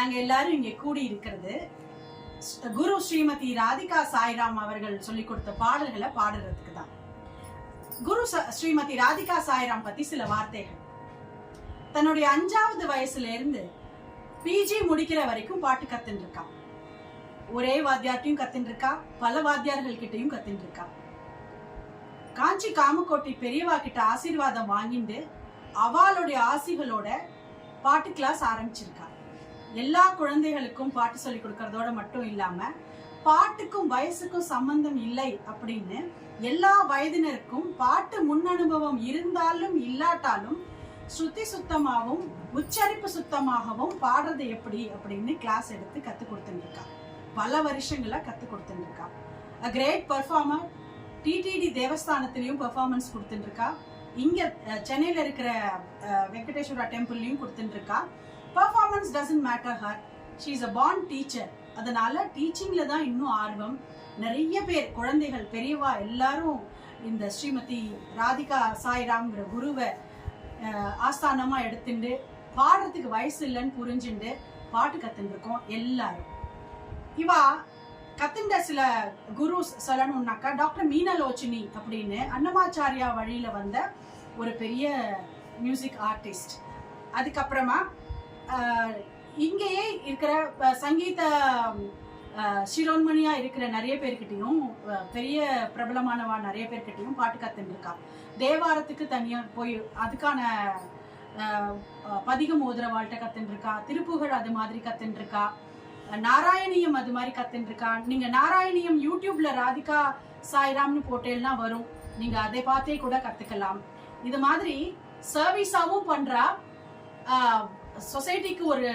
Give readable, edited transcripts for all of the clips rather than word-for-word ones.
நாங்க எல்லாரும் இங்கே கூடி இருக்கிறது குரு ஸ்ரீமதி ராதிகா சாய்ராம் அவர்கள் சொல்லிக் கொடுத்த பாடல்களை பாடுறதுக்கு தான். குரு ஸ்ரீமதி ராதிகா சாய்ராம் பத்தி சில வார்த்தைகள். தன்னுடைய 5வது வயசுல இருந்து பிஜி முடிக்கிற வரைக்கும் பாட்டு கத்துட்டு இருக்கா. ஒரே வாத்தியார்ட்டையும் கத்துட்டு இருக்கா, பல வாத்தியார்கள் கிட்டையும் கத்துட்டு இருக்கா. காஞ்சி காமக்கோட்டை பெரியவா கிட்ட ஆசீர்வாதம் வாங்கிட்டு அவளுடைய ஆசிகளோட பாட்டு கிளாஸ் ஆரம்பிச்சிருக்கா. எல்லா குழந்தைகளுக்கும் பாட்டு சொல்லி கொடுக்கறதோட மட்டும் இல்லாம பாட்டுக்கும் வயசுக்கும் சம்பந்தம் இல்லை அப்படின்னு எல்லா வயதினருக்கும் பாட்டு முன் அனுபவம் இருந்தாலும் இல்லாட்டாலும் ஸ்ருதி சுத்தமாகவும் உச்சரிப்பு சுத்தமாகவும் பாடுறது எப்படி அப்படின்னு கிளாஸ் எடுத்து கத்து கொடுத்துட்டு இருக்கா. பல வருஷங்களா கத்து கொடுத்துட்டு இருக்கா. a great performer. டிடிடி தேவஸ்தானத்திலையும் பெர்ஃபார்மன்ஸ் கொடுத்துட்டு இருக்கா. இங்க சென்னையில இருக்கிற வெங்கடேஸ்வரா டெம்பிள்லயும் கொடுத்துட்டு இருக்கா. Performance doesn't matter her. She is a born teacher. அதனால டீச்சிங்ல தான் இன்னும் ஆர்வம். நிறைய பேர் குழந்தைகள் பெரியவா எல்லாரும் இந்த ஸ்ரீமதி ராதிகா சாய்ராம்ங்கிற குருவை ஆஸ்தானமா எடுத்துட்டு பாடுறதுக்கு வயசு இல்லைன்னு புரிஞ்சுட்டு பாட்டு கத்துட்டு இருக்கோம் எல்லாரும். இவா கத்துண்ட சில குரு சொல்லணும்னாக்கா டாக்டர் மீனலோச்சினி அப்படின்னு அன்னமாச்சாரியா வழியில வந்த ஒரு பெரிய மியூசிக் ஆர்டிஸ்ட். அதுக்கப்புறமா இங்கேயே இருக்கிற சங்கீத சிரோன்மணியா இருக்கிற நிறைய பேர்கிட்டையும் பெரிய பிரபலமானவா நிறைய பேர்கிட்டையும் பாட்டு கத்துட்டு இருக்கா. தேவாரத்துக்கு தனியா போய் அதுக்கான பதிகம் ஓதுறவாள்கிட்ட கத்துட்டு இருக்கா. திருப்புகழ் அது மாதிரி கத்துட்டு இருக்கா. நாராயணியம் அது மாதிரி கத்துட்டு இருக்கா. நீங்க நாராயணியம் யூடியூப்ல ராதிகா சாய்ராம்னு போட்டேன்னா வரும், நீங்க அதை பார்த்தே கூட கத்துக்கலாம். இது மாதிரி சர்வீஸாவும் பண்றா, சொசைட்டிக்கு ஒரு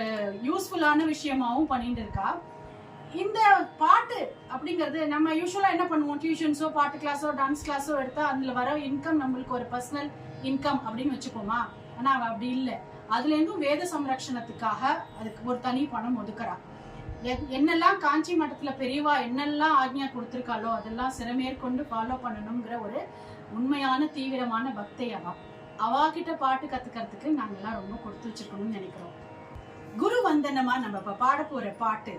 யூஸ்ஃபுல்லான விஷயமாவும் பண்ணிட்டு இருக்கா. இந்த பாட்டு அப்படிங்கிறது நம்ம யூஸ்வலா என்ன பண்ணுவோம், டியூஷன்ஸோ பாட்டு கிளாஸோ டான்ஸ் கிளாஸோ எடுத்தா அதுல வர இன்கம் நம்மளுக்கு ஒரு பர்சனல் இன்கம் அப்படின்னு வச்சுப்போமா. ஆனா அவ அப்படி இல்லை. அதுல இருந்தும் வேத சம்ரக்ஷணத்துக்காக அதுக்கு ஒரு தனி பணம் ஒதுக்குறா. என்னெல்லாம் காஞ்சி மட்டத்துல பெரியவா என்னெல்லாம் ஆக்ஞா கொடுத்திருக்காளோ அதெல்லாம் சிறமேற்கொண்டு ஃபாலோ பண்ணணுங்கிற ஒரு உண்மையான தீவிரமான பக்தை அவாகிட்ட பாட்டு கத்துக்கிறதுக்கு நாங்கெல்லாம் ரொம்ப கொடுத்து வச்சிருக்கணும்னு நினைக்கிறோம். குரு வந்தனமா நம்ம இப்ப பாட போற பாட்டு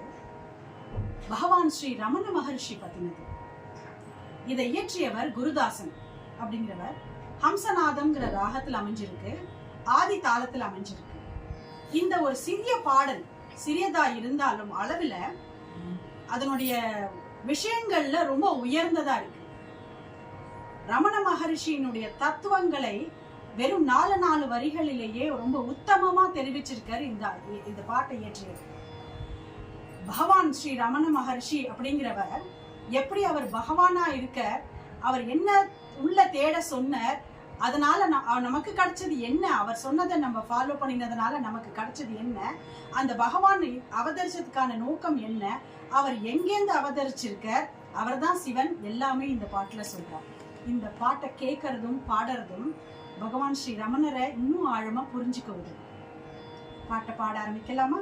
பகவான் ஸ்ரீ ரமண மகர்ஷி பத்தினது. இதை இயற்றியவர் குருதாசன் அப்படிங்கிறவர். ஹம்சநாதம்ங்கிற ராகத்தில் அமைஞ்சிருக்கு, ஆதி தாளத்தில் அமைஞ்சிருக்கு. இந்த ஒரு சிறிய பாடல் சிறியதா இருந்தாலும் அளவுல அதனுடைய விஷயங்கள்ல ரொம்ப உயர்ந்ததா இருக்கு. ரமண மகரிஷியினுடைய தத்துவங்களை வெறும் 4 வரிகளிலேயே ரொம்ப உத்தமமா தெரிவிச்சிருக்காரு இந்த பாட்டை இயற்றியவர். பகவான் ஸ்ரீ ரமண மகர்ஷி அப்படிங்கிறவர் எப்படி அவர் பகவானா இருக்க, அவர் என்ன உள்ள தேட சொன்னார், அதனால நமக்கு கிடைச்சது என்ன, அவர் சொன்னதை நம்ம ஃபாலோ பண்ணினதுனால நமக்கு கிடைச்சது என்ன, அந்த பகவான் அவதரிச்சதுக்கான நோக்கம் என்ன, அவர் எங்கேருந்து அவதரிச்சிருக்கார், அவர் தான் சிவன், எல்லாமே இந்த பாட்டுல சொல்றார். இந்த பாட்டை கேட்கறதும் பாடுறதும் பகவான் ஸ்ரீ ரமணரை இன்னும் ஆழமா புரிஞ்சுக்க உதவும். பாட்டை பாட ஆரம்பிக்கலாமா?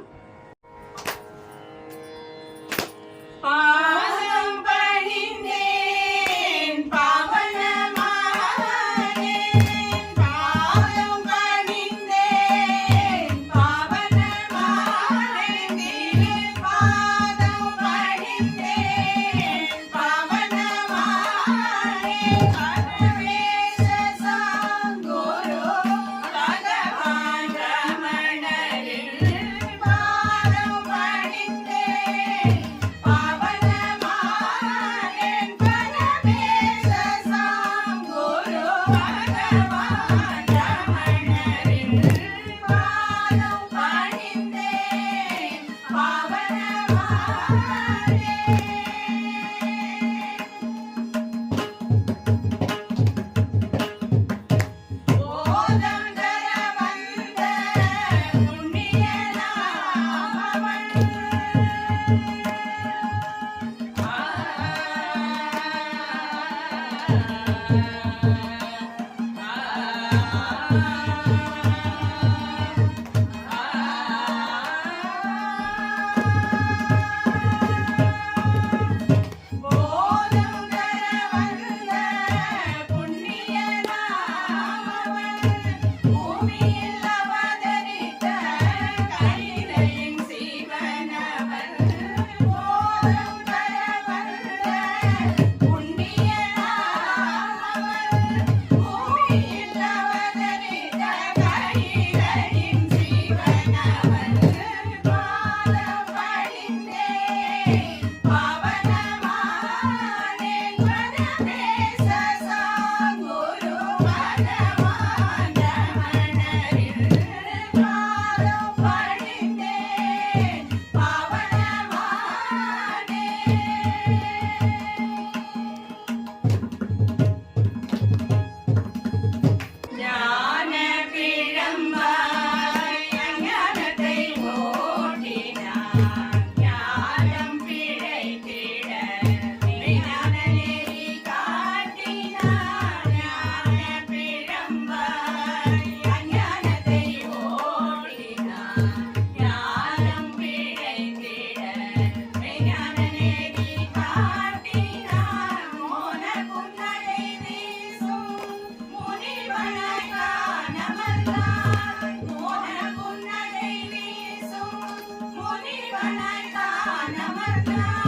Bye.